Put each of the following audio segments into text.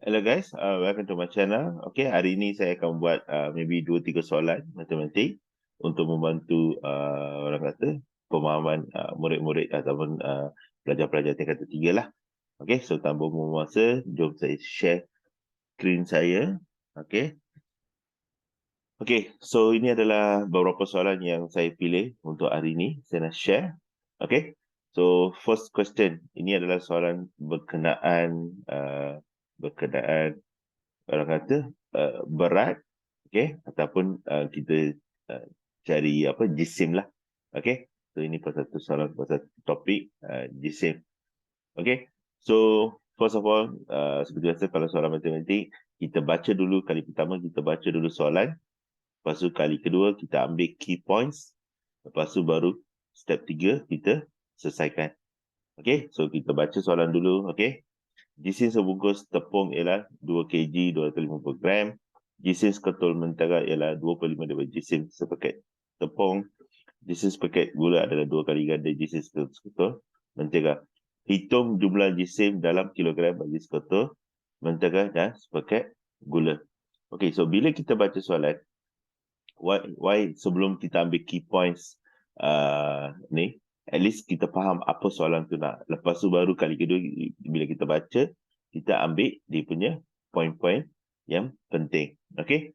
Hello guys, welcome to my channel. Okay, hari ini saya akan buat maybe 2-3 soalan matematik untuk membantu orang kata pemahaman murid-murid ataupun pelajar-pelajar tingkatan 3 lah. Okay, so tanpa membuang masa, jom saya share screen saya. Okay, so ini adalah beberapa soalan yang saya pilih untuk hari ini. Saya nak share. Okay, so first question. Ini adalah soalan berkenaan orang kata berat, okay, ataupun kita cari apa jisim lah, okay. So ini pasal satu soalan pasal topik jisim, okay. So first of all, seperti biasa kalau soalan matematik, kita baca dulu kali pertama, kita baca dulu soalan, lepas tu kali kedua kita ambil key points, lepas tu baru step 3 kita selesaikan. Okay, so kita baca soalan dulu, okay. Jisim sebungkus tepung ialah 2 kg 250 gram. Jisim seketul mentega ialah 2/5 daripada jisim sepaket tepung. Jisim sepaket gula adalah 2 kali ganda jisim seketul mentega. Hitung jumlah jisim dalam kilogram bagi seketul mentega dan sepaket gula. Okey, so bila kita baca soalan, why sebelum kita ambil key points ni, at least kita faham apa soalan tu nak. Lepas tu baru kali kedua bila kita baca, kita ambil dia punya poin-poin yang penting. Okay.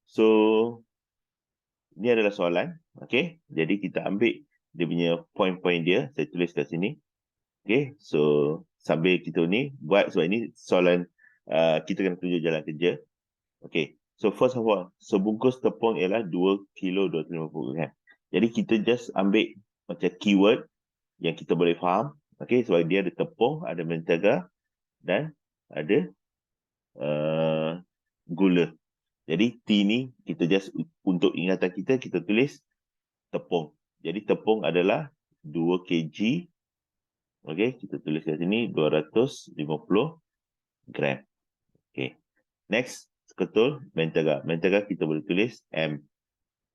So, ini adalah soalan. Okay. Jadi kita ambil dia punya poin-poin dia. Saya tulis kat sini. Okay. So, sambil kita ni buat, sebab ini soalan kita kena tunjuk jalan kerja. Okay. So, first of all, sebungkus tepung ialah 2 kilo 250 gram. Jadi, kita just ambil macam keyword yang kita boleh faham. Okay, sebab dia ada tepung, ada mentega dan ada gula. Jadi T ni kita just untuk ingatan kita tulis tepung. Jadi tepung adalah 2 kg. Okay, kita tulis kat sini 250 gram. Okay, next seketul mentega. Mentega kita boleh tulis M.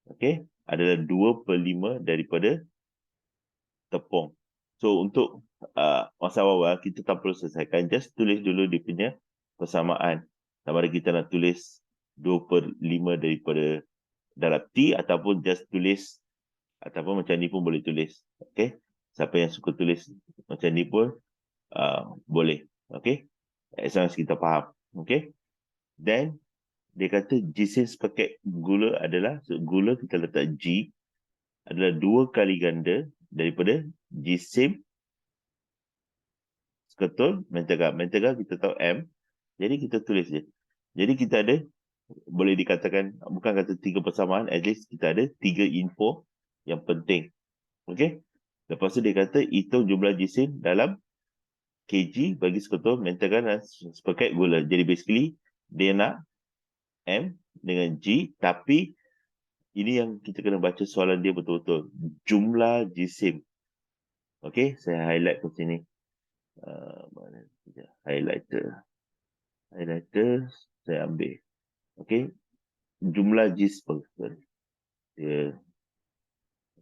Okay, adalah 2/5 daripada tepung. So untuk masa awal kita tak perlu selesaikan, just tulis dulu dia punya persamaan. Sama ada kita nak tulis 2/5 daripada dalam T ataupun just tulis, ataupun macam ni pun boleh tulis. Okay, siapa yang suka tulis macam ni pun boleh. Okay, as long as kita faham. Okay, then dia kata jisim sepaket gula adalah, so gula kita letak G adalah 2 kali ganda daripada jisim seketul mentega. Mentega kita tahu M. Jadi kita tulis je. Jadi kita ada, boleh dikatakan, bukan kata 3 persamaan, at least kita ada 3 info yang penting. Okay. Lepas tu dia kata hitung jumlah jisim dalam kg bagi seketul mentega dan sepaket gula. Jadi basically dia nak M dengan G, tapi ini yang kita kena baca soalan dia betul-betul. Jumlah jisim. Okay, saya highlight ke sini. Mana highlighter saya ambil. Okay, jumlah jisim.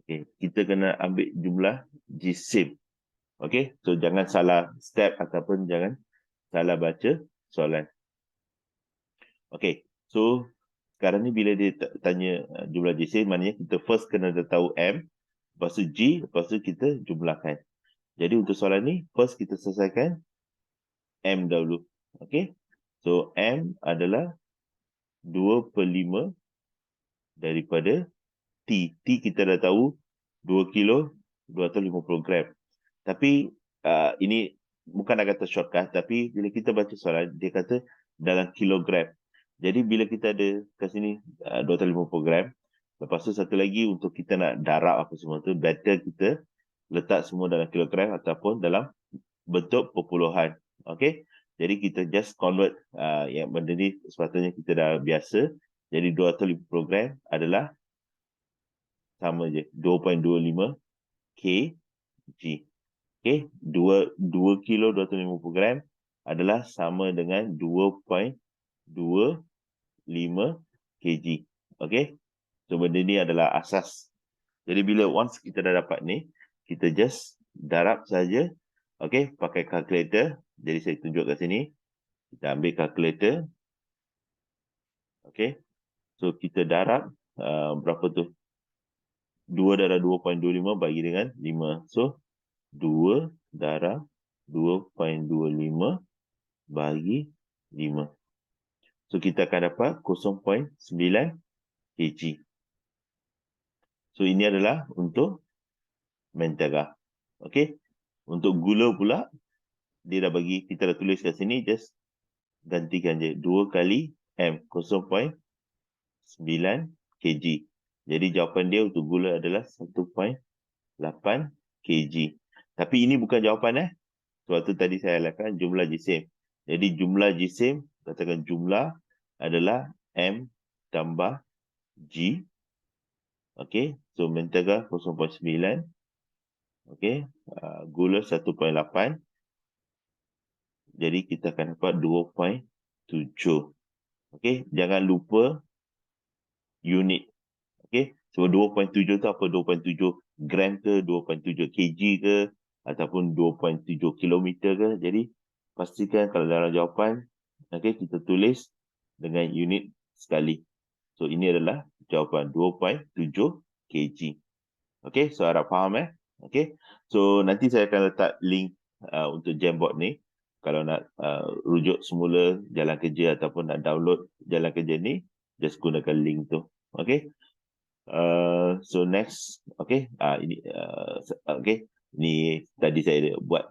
Okay, kita kena ambil jumlah jisim. Okay, so jangan salah step ataupun jangan salah baca soalan. Okay, so sekarang ni bila dia tanya jumlah jisim, maknanya kita first kena tahu M, lepas tu G, lepas tu kita jumlahkan. Jadi untuk soalan ni, first kita selesaikan M dahulu. Okay, so M adalah 2/5 daripada T. T kita dah tahu 2 kilo 250 gram. Tapi ini bukan nak kata shortcut, tapi bila kita baca soalan, dia kata dalam kilogram. Jadi bila kita ada kat sini 250 gram, lepas tu satu lagi untuk kita nak darab apa semua tu, better kita letak semua dalam kilogram ataupun dalam bentuk perpuluhan. Okay, jadi kita just convert yang benda ni sepatutnya kita dah biasa. Jadi 250 gram adalah sama je 2.25 kg. Okay, 2 kilo 250 gram adalah sama dengan 2.25 kg. Okay, so benda ni adalah asas. Jadi bila once kita dah dapat ni, kita just darab saja. Okay, pakai calculator. Jadi saya tunjuk kat sini. Kita ambil kalkulator. Okay. So, kita darab berapa tu? 2 darab 2.25 bagi dengan 5. So, 2 darab 2.25 bagi 5. So, kita akan dapat 0.9 kg. So, ini adalah untuk mentega. Okay. Untuk gula pula, dia dah bagi, kita dah tulis kat sini, just gantikan je. 2 kali M, 0.9 kg. Jadi, jawapan dia untuk gula adalah 1.8 kg. Tapi ini bukan jawapan Sebab tu tadi saya lakukan jumlah jisim. Jadi jumlah jisim, katakan jumlah adalah M tambah G. Okey, so mentega 0.9. Okey, gula 1.8. Jadi kita akan dapat 2.7. Okey, jangan lupa unit. Okey, so 2.7 tu apa? 2.7 gram ke, 2.7 kg ke, ataupun 2.7 kilometer ke. Jadi pastikan kalau dalam jawapan, okey, kita tulis dengan unit sekali. So ini adalah jawapan 2.7 kg. Okey, so harap faham Okey. So nanti saya akan letak link untuk Jamboard ni. Kalau nak rujuk semula jalan kerja ataupun nak download jalan kerja ni, just gunakan link tu. Okey. So next, okay, ini okay, ni tadi saya buat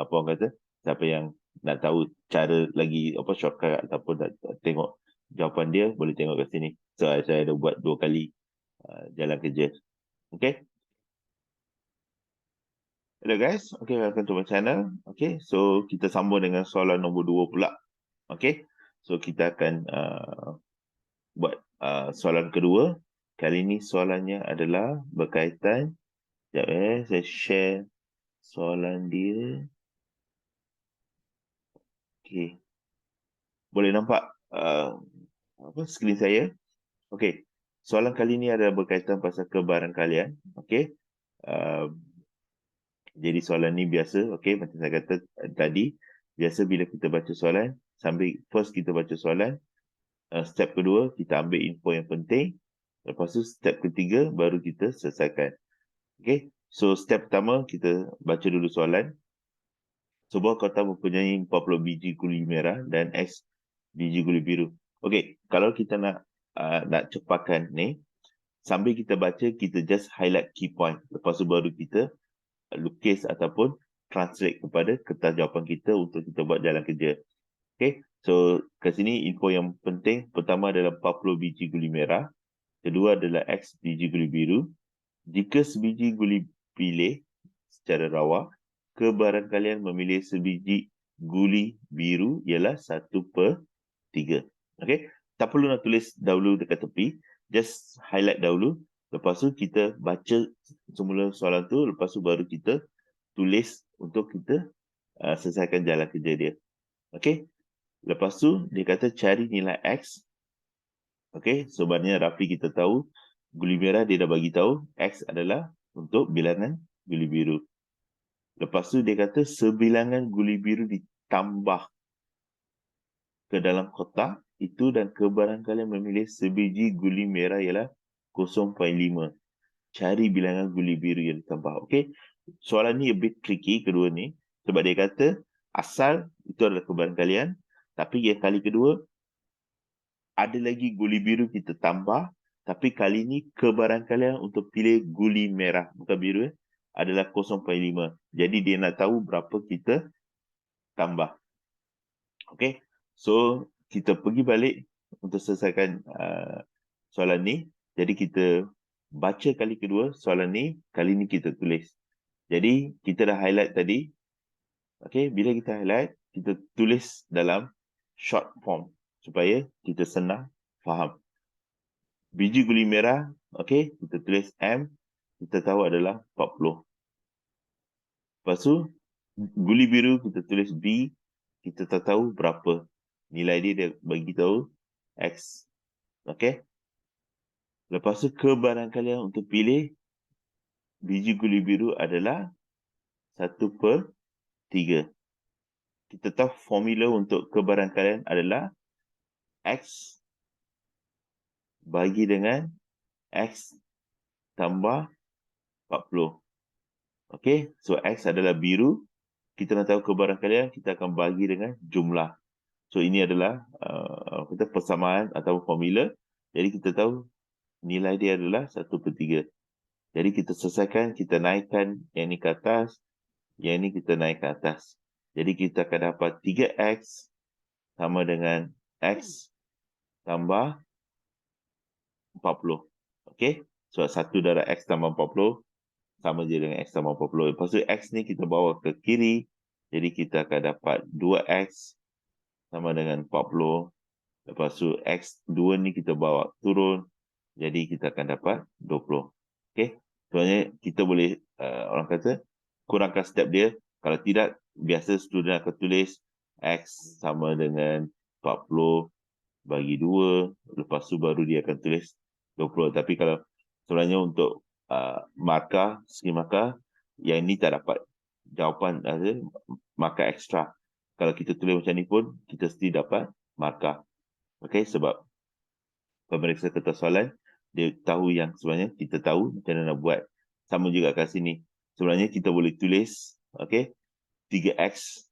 apa orang kata, siapa yang nak tahu cara lagi apa shortcut ataupun nak tengok jawapan dia, boleh tengok kat sini. So saya ada buat 2 kali jalan kerja. Okay. Hello guys, okay, welcome to my channel. Okay, so kita sambung dengan soalan nombor 2 pula. Okay, so kita akan buat soalan kedua. Kali ini soalannya adalah berkaitan. Sekejap saya share soalan dia. Okay. Boleh nampak skrin saya? Okay. Soalan kali ini adalah berkaitan pasal kebarangkalian. Okay. Jadi soalan ni biasa. Okay. Macam saya kata tadi. Biasa bila kita baca soalan. Sambil first kita baca soalan. Step kedua, kita ambil info yang penting. Lepas tu step ketiga, baru kita selesaikan. Okay. So step pertama, kita baca dulu soalan. Sebuah kotak mempunyai 40 biji guli merah dan X biji guli biru. Okey, kalau kita nak cepatkan ni, sambil kita baca, kita just highlight key point. Lepas tu baru kita lukis ataupun translate kepada kertas jawapan kita untuk kita buat jalan kerja. Okey, so kat sini info yang penting. Pertama adalah 40 biji guli merah. Kedua adalah X biji guli biru. Jika sebiji guli pilih secara rawa, kebarangkalian memilih sebiji guli biru ialah 1/3. Okey, tak perlu nak tulis dahulu dekat tepi, just highlight dahulu. Lepas tu kita baca semula soalan tu, lepas tu baru kita tulis untuk kita selesaikan jalan kerja dia. Okey, lepas tu dia kata cari nilai X. Okey, sebenarnya Rafi kita tahu guli merah dia dah bagi tahu X adalah untuk bilangan guli biru. Lepas tu dia kata sebilangan guli biru ditambah ke dalam kotak itu dan kebarangkalian memilih sebiji guli merah ialah 0.5. Cari bilangan guli biru yang ditambah. Okey. Soalan ni a bit tricky kedua ni sebab dia kata asal itu adalah kebarangkalian, tapi yang kali kedua ada lagi guli biru kita tambah, tapi kali ni kebarangkalian untuk pilih guli merah bukan biru adalah 0.5. Jadi dia nak tahu berapa kita tambah. Okey. So kita pergi balik untuk selesaikan soalan ni. Jadi kita baca kali kedua soalan ni, kali ni kita tulis. Jadi kita dah highlight tadi. Okey, bila kita highlight, kita tulis dalam short form supaya kita senang faham. Biji guli merah, okey, kita tulis M, kita tahu adalah 40. Lepas tu, guli biru kita tulis B, kita tak tahu berapa. Nilai dia bagi tahu X. Okey. Lepas tu, kebarangkalian untuk pilih biji guli biru adalah 1/3. kita tahu formula untuk kebarangkalian adalah X bagi dengan X tambah 40. Okey, so X adalah biru. Kita nak tahu kebarangkalian, kita akan bagi dengan jumlah. So ini adalah kita persamaan atau formula. Jadi kita tahu nilai dia adalah 1/3. Jadi kita selesaikan, kita naikkan yang ni ke atas, yang ni kita naik ke atas. Jadi kita akan dapat 3X sama dengan X tambah 40. Okey, so 1 darab X tambah 40 sama je dengan X tambah 40. Lepas tu X ni kita bawa ke kiri. Jadi kita akan dapat 2X sama dengan 40. Lepas tu X2 ni kita bawa turun. Jadi kita akan dapat 20. Okey. Sebenarnya kita boleh orang kata kurangkan step dia. Kalau tidak, biasa student akan tulis X sama dengan 40 bagi 2. Lepas tu baru dia akan tulis 20. Tapi kalau sebenarnya untuk segi markah, yang ini tak dapat jawapan, markah ekstra. Kalau kita tulis macam ni pun, kita mesti dapat markah. Okey, sebab pemeriksa kertas soalan, dia tahu yang sebenarnya kita tahu macam mana nak buat. Sama juga kat sini. Sebenarnya kita boleh tulis, okey, 3X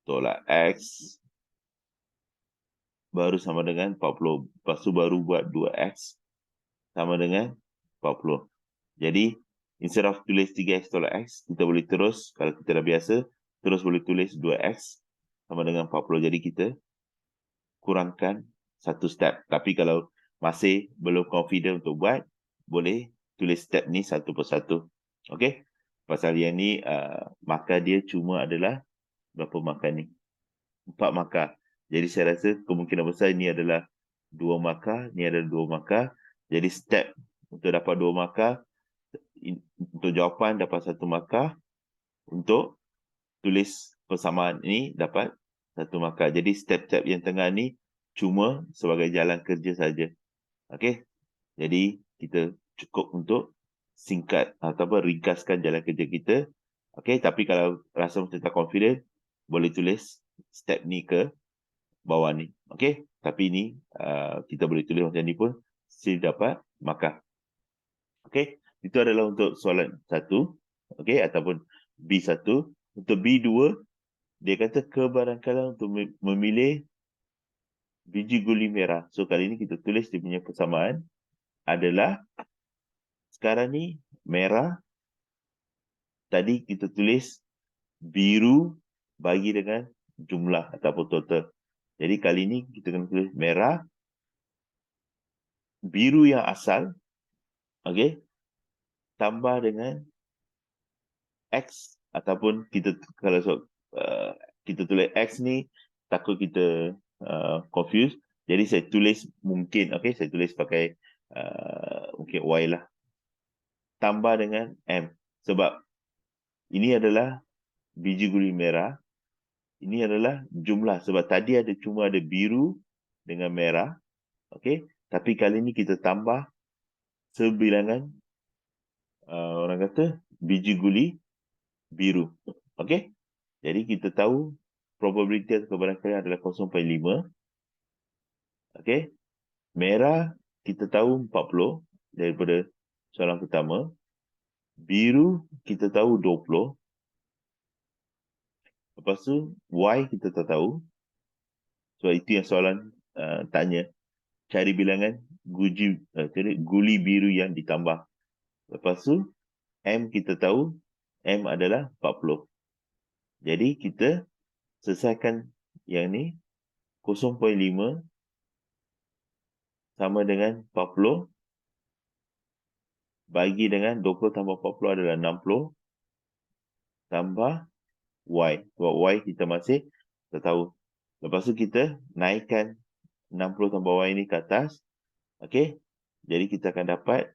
tolak X baru sama dengan 40. Lepas tu baru buat 2X sama dengan 40. Jadi, instead of tulis 3X tolak X, kita boleh terus, kalau kita dah biasa, terus boleh tulis 2X sama dengan 40. Jadi, kita kurangkan satu step. Tapi kalau masih belum confident untuk buat, boleh tulis step ni satu persatu. Okey? Pasal yang ni, markah dia cuma adalah berapa markah ni? 4 markah. Jadi, saya rasa kemungkinan besar ini adalah 2 markah, ni adalah 2 markah. Jadi, step untuk dapat 2 markah, untuk jawapan dapat 1 markah, untuk tulis persamaan ini dapat 1 markah. Jadi step-step yang tengah ni cuma sebagai jalan kerja saja. Okey. Jadi kita cukup untuk singkat ataupun ringkaskan jalan kerja kita. Okey, tapi kalau rasa macam tak confident, boleh tulis step ni ke bawah ni. Okey, tapi ni kita boleh tulis macam ni pun still dapat markah. Okey, itu adalah untuk soalan 1, okey, ataupun B1. Untuk B2, dia kata kebarangkalian untuk memilih biji guli merah. So kali ini kita tulis dia punya persamaan adalah sekarang ni merah, tadi kita tulis biru bagi dengan jumlah ataupun total. Jadi kali ini kita kena tulis merah, biru yang asal, okey, tambah dengan X ataupun kita kalau kita tulis X ni takut kita confuse. Jadi saya tulis mungkin, okey, saya tulis pakai mungkin Y lah. Tambah dengan M. Sebab ini adalah biji guli merah. Ini adalah jumlah. Sebab tadi cuma ada biru dengan merah. Okey. Tapi kali ini kita tambah sebilangan orang kata biji guli biru. Okey. Jadi kita tahu probability atau kebarangkalian adalah 0.5. Okey. Merah kita tahu 40 daripada soalan pertama. Biru kita tahu 20. Lepas tu Y kita tak tahu. So itu yang soalan tanya. Cari bilangan guli biru yang ditambah. Lepas tu M kita tahu. M adalah 40. Jadi kita selesaikan yang ni 0.5 sama dengan 40 bagi dengan 20 tambah 40 adalah 60 tambah Y. Sebab Y kita masih tak tahu. Lepas tu kita naikkan 60 tambah Y ni ke atas. Okey. Jadi kita akan dapat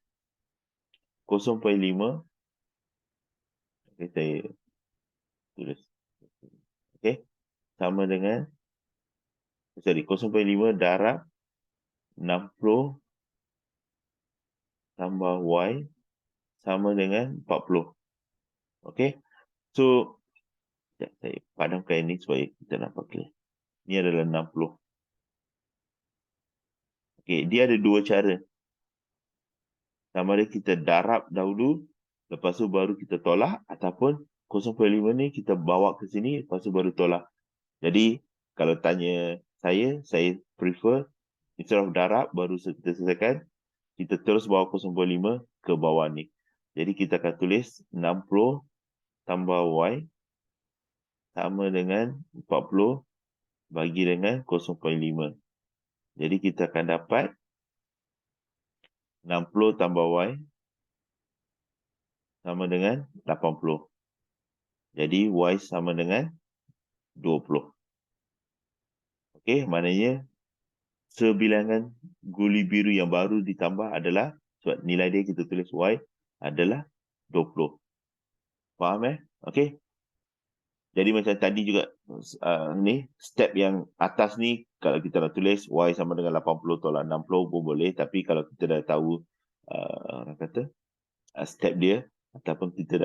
0.5. Okay, saya tulis. Okey. Sama dengan 0.5 darab 60 tambah Y sama dengan 40. Okey. So Sekejap, saya padamkan ini supaya kita nampak clear. Ini adalah 60. Okey, dia ada dua cara. Sama ada kita darab dahulu, lepas tu baru kita tolak, ataupun 0.5 ni kita bawa ke sini, lepas tu baru tolak. Jadi, kalau tanya saya prefer instead of darab, baru kita selesaikan, kita terus bawa 0.5 ke bawah ni. Jadi, kita akan tulis 60 tambah Y sama dengan 40 bagi dengan 0.5. Jadi, kita akan dapat 60 tambah Y sama dengan 80. Jadi, Y sama dengan 20. Okey, maknanya sebilangan guli biru yang baru ditambah adalah, sebab nilai dia kita tulis Y adalah 20. Faham Okey. Jadi macam tadi juga ni step yang atas ni, kalau kita nak tulis Y sama dengan 80 tolak 60 pun boleh, tapi kalau kita dah tahu orang kata step dia, ataupun kita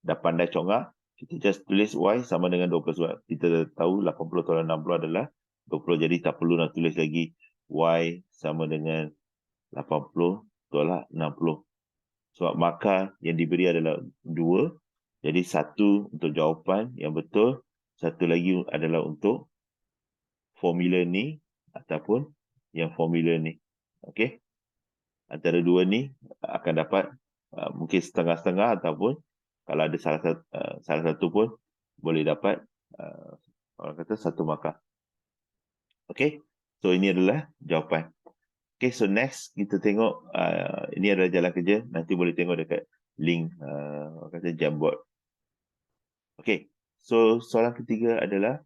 dah pandai congak, kita just tulis Y sama dengan 20 sebab kita dah tahu 80 tolak 60 adalah 20. Jadi tak perlu nak tulis lagi Y sama dengan 80 tolak 60. Sebab markah yang diberi adalah 2. Jadi satu untuk jawapan yang betul, satu lagi adalah untuk formula ni ataupun yang formula ni. Okey. Antara dua ni akan dapat mungkin setengah-setengah, ataupun kalau ada salah satu pun boleh dapat orang kata satu markah. Okey. So ini adalah jawapan. Okay, so next kita tengok ini adalah jalan kerja. Nanti boleh tengok dekat link kata Jamboard. Okay, so soalan ketiga adalah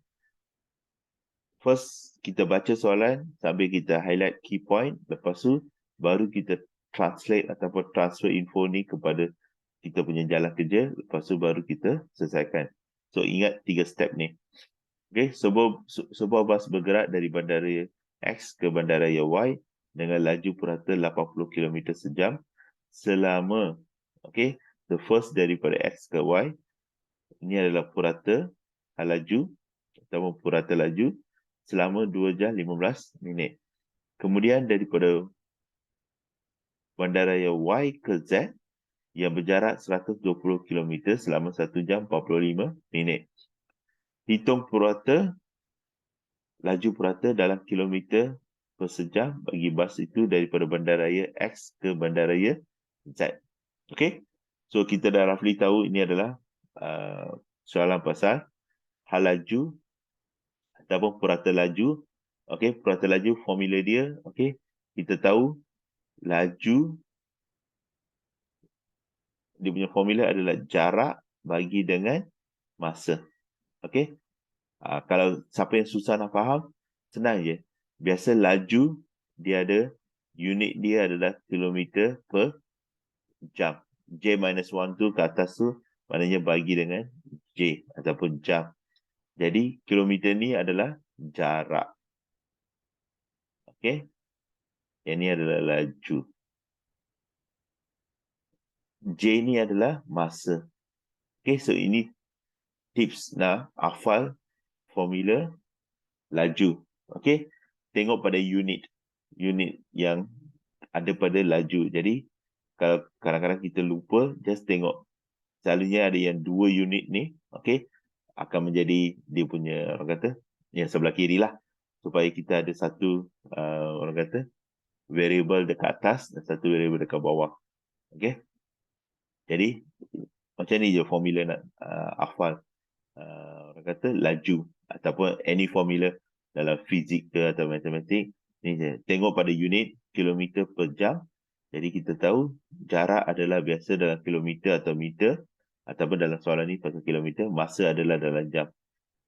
first kita baca soalan sambil kita highlight key point. Lepas tu baru kita translate ataupun transfer info ni kepada kita punya jalan kerja. Lepas tu baru kita selesaikan. So ingat 3 step ni. Okay, sebuah bas bergerak dari bandara X ke bandara Y dengan laju purata 80 km sejam selama, okay, the first daripada X ke Y, ini adalah purata laju atau purata laju selama 2 jam 15 minit. Kemudian daripada bandara Y ke Z yang berjarak 120 km selama 1 jam 45 minit. Hitung laju purata dalam kilometer per sejam bagi bas itu daripada bandaraya X ke bandaraya Z. Okay. So, kita dah roughly tahu ini adalah soalan pasal hal laju ataupun purata laju. Okay. Purata laju, formula dia. Okay. Kita tahu laju, dia punya formula adalah jarak bagi dengan masa. Okay. Kalau siapa yang susah nak faham, senang je. Biasa laju, dia ada, unit dia adalah kilometer per jam. J-1 tu ke atas tu, maknanya bagi dengan J ataupun jam. Jadi, kilometer ni adalah jarak. Okay. Yang ni adalah laju. J ni adalah masa. Okay, so ini tips nak hafal formula laju. Okey, tengok pada unit yang ada pada laju. Jadi kalau kadang-kadang kita lupa, just tengok. Selalunya ada yang 2 unit ni, okey, akan menjadi dia punya orang kata yang sebelah kiri lah, supaya kita ada satu orang kata variable dekat atas dan satu variable dekat bawah. Okey. Jadi macam ni je formula nak hafal orang kata laju ataupun any formula dalam fizik ke atau matematik. Ni je. Tengok pada unit kilometer per jam. Jadi kita tahu jarak adalah biasa dalam kilometer atau meter, ataupun dalam soalan ni pasal kilometer, masa adalah dalam jam.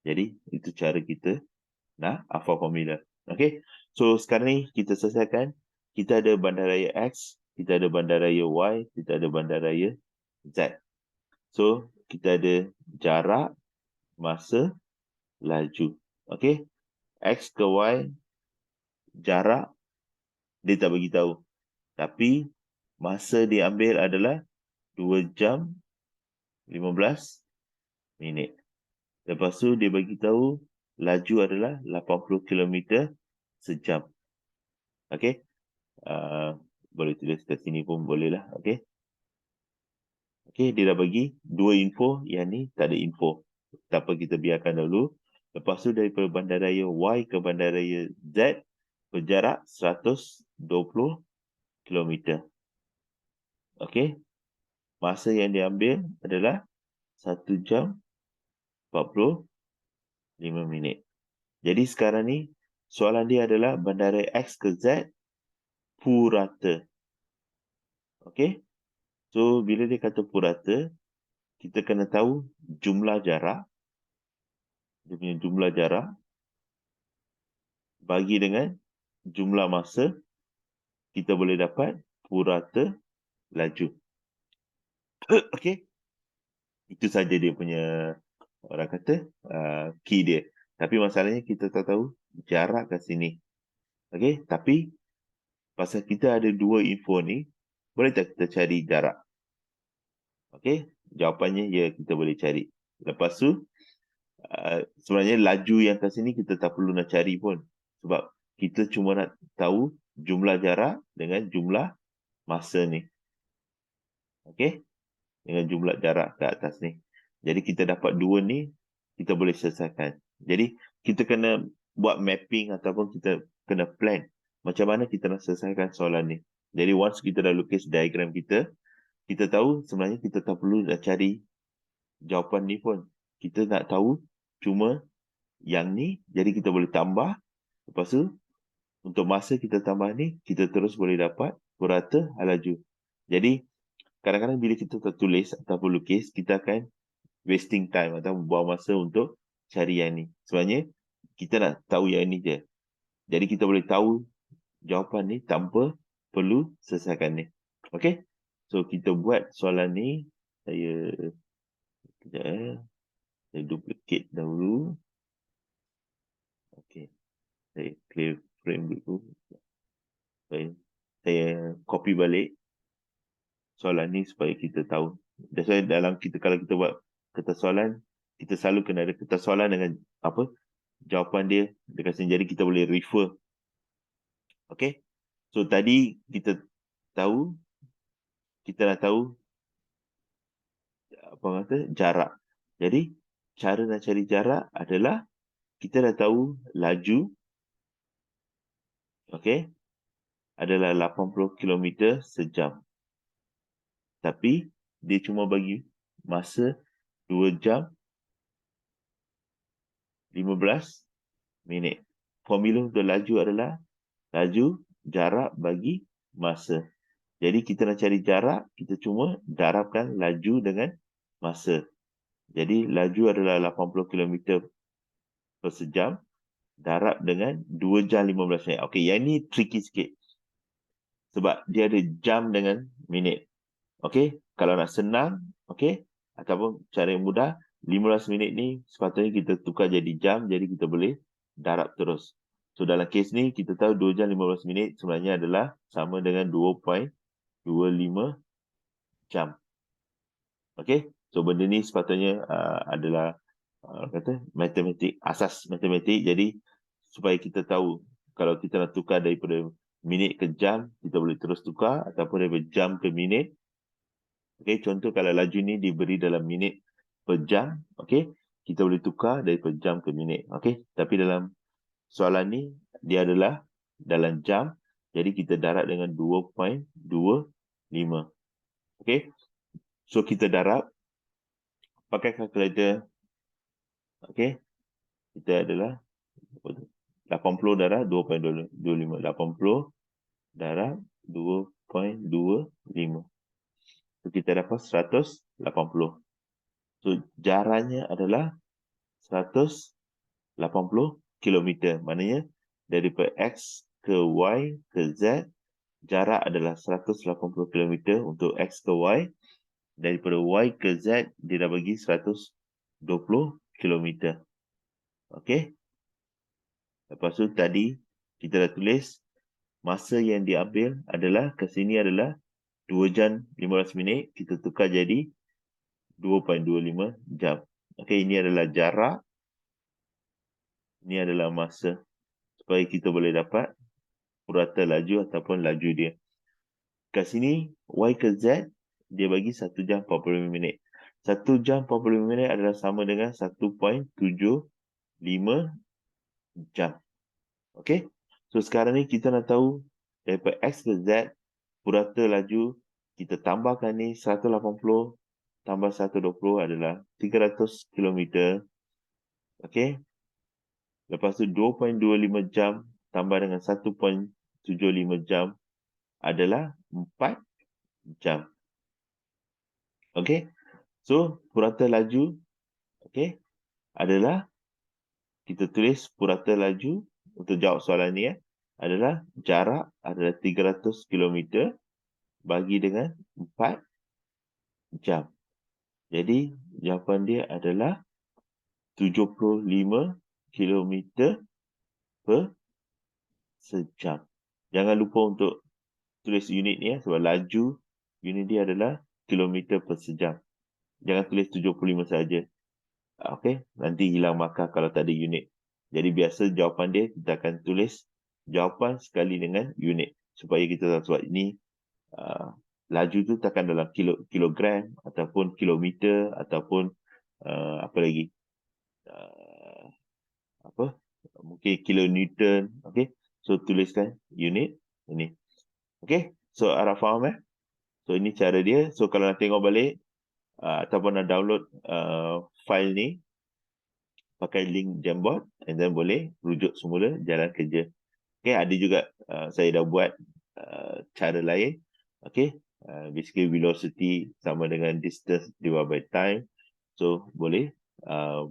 Jadi itu cara kita nak hafal formula. Okay. So sekarang ni kita selesaikan. Kita ada bandaraya X, kita ada bandaraya Y, kita ada bandaraya Z. So kita ada jarak, masa, laju. Okey. X ke Y, jarak dia tak bagi tahu. Tapi masa diambil adalah 2 jam 15 minit. Lepas tu dia bagi tahu laju adalah 80 km sejam. Okey. Boleh tulis kat sini pun boleh lah. Okey. Okey, dia dah bagi dua info, yang ni tak ada info. Tak apa, kita biarkan dahulu. Lepas tu daripada bandaraya Y ke bandaraya Z berjarak 120 km. Okey. Masa yang diambil adalah 1 jam 45 minit. Jadi sekarang ni soalan dia adalah bandaraya X ke Z purata. Okey. So bila dia kata purata, kita kena tahu jumlah jarak. Dia punya jumlah jarak bagi dengan jumlah masa, kita boleh dapat purata laju. Okey. Itu saja dia punya, orang kata, key dia. Tapi masalahnya kita tak tahu jarak kat sini. Okey. Tapi pasal kita ada dua info ni, boleh tak kita cari jarak? Okey. Jawapannya ya, kita boleh cari. Lepas tu, sebenarnya laju yang kat sini kita tak perlu nak cari pun. Sebab kita cuma nak tahu jumlah jarak dengan jumlah masa ni. Okey? Dengan jumlah jarak ke atas ni. Jadi kita dapat dua ni, kita boleh selesaikan. Jadi kita kena buat mapping ataupun kita kena plan macam mana kita nak selesaikan soalan ni. Jadi once kita dah lukis diagram kita tahu sebenarnya kita tak perlu nak cari jawapan ni pun. Kita nak tahu cuma yang ni, jadi kita boleh tambah. Lepas tu, untuk masa kita tambah ni, kita terus boleh dapat purata laju. Jadi, kadang-kadang bila kita tertulis ataupun lukis, kita akan wasting time atau buang masa untuk cari yang ni. Sebenarnya, kita nak tahu yang ni je. Jadi, kita boleh tahu jawapan ni tanpa perlu selesaikan ni. Okay? So, kita buat soalan ni. Sekejap. Saya duplicate dahulu. Okay. Saya clear frame dulu. Saya copy balik soalan ni supaya kita tahu. That's why dalam kita, kalau kita buat kertas soalan, kita selalu kena ada kertas soalan dengan apa jawapan dia dekat sini. Jadi kita boleh refer. Okay. So tadi kita tahu, kita dah tahu apa kata jarak. Jadi cara nak cari jarak adalah kita dah tahu laju, okay, adalah 80 km sejam. Tapi dia cuma bagi masa 2 jam 15 minit. Formula untuk laju adalah laju jarak bagi masa. Jadi kita nak cari jarak, kita cuma darabkan laju dengan masa. Jadi laju adalah 80 km per sejam, darab dengan 2 jam 15 minit. Okey, yang ni tricky sikit. Sebab dia ada jam dengan minit. Okey, kalau nak senang, okey, ataupun cara yang mudah, 15 minit ni sepatutnya kita tukar jadi jam, jadi kita boleh darab terus. So dalam kes ni, kita tahu 2 jam 15 minit sebenarnya adalah sama dengan 2.25 jam. Okey, so benda ni sepatutnya adalah kata matematik, asas matematik. Jadi supaya kita tahu kalau kita nak tukar daripada minit ke jam, kita boleh terus tukar, ataupun daripada jam ke minit. Okey, contoh kalau laju ni diberi dalam minit per jam, okey, kita boleh tukar daripada jam ke minit. Okey, tapi dalam soalan ni dia adalah dalam jam, jadi kita darab dengan 2.25. Okey, so kita darab pakai kalkulator. Okey, kita adalah 80 darab 2.25. 80 darab 2.25. So kita dapat 180. So jaraknya adalah 180 km. Maknanya daripada X ke Y ke Z, jarak adalah 180 km untuk X ke Y. Daripada Y ke Z, dia dah bagi 120 km. Okey. Lepas tu tadi kita dah tulis masa yang diambil adalah ke sini adalah 2 jam 15 minit. Kita tukar jadi 2.25 jam. Okey, ini adalah jarak, ini adalah masa, supaya kita boleh dapat purata laju ataupun laju dia. Kat sini, Y ke Z, dia bagi 1 jam 45 minit. 1 jam 45 minit adalah sama dengan 1.75 jam. Okey? So, sekarang ni kita nak tahu daripada X ke Z, purata laju, kita tambahkan ni 180 tambah 120 adalah 300 km. Okey? Lepas tu 2.25 jam tambah dengan 1.75 jam adalah 4 jam. Okey? So, purata laju, okey, adalah kita tulis purata laju untuk jawab soalan ni adalah jarak adalah 300 km bagi dengan 4 jam. Jadi, jawapan dia adalah 75 km per sejam. Jangan lupa untuk tulis unit ni sebab laju unit dia adalah kilometer per sejam. Jangan tulis 75 saja. Okey, nanti hilang markah kalau tak ada unit. Jadi biasa jawapan dia kita akan tulis jawapan sekali dengan unit supaya kita tahu sebab ini laju tu takkan dalam kilogram ataupun kilometer ataupun apa lagi mungkin kilonewton. Okey, so tuliskan unit ini. Okey, so harap faham So ini cara dia. So kalau nak tengok balik ataupun nak download file ni, pakai link Jamboard and then boleh rujuk semula jalan kerja. Okay, ada juga saya dah buat cara lain. Okay, basically velocity sama dengan distance divided by time. So boleh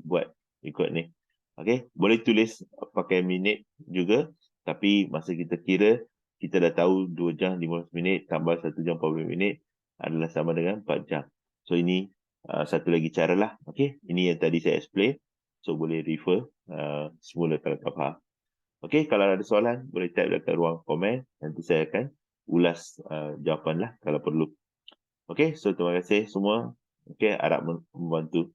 buat ikut ni. Okay, boleh tulis pakai minit juga, tapi masa kita kira, kita dah tahu 2 jam 15 minit tambah 1 jam 40 minit adalah sama dengan 4 jam. So ini satu lagi cara lah. Okay, ini yang tadi saya explain. So boleh refer semula kalau tak faham. Okey, kalau ada soalan boleh type dekat ruang komen. Nanti saya akan ulas jawapan lah kalau perlu. Okey, so terima kasih semua. Okey, harap membantu.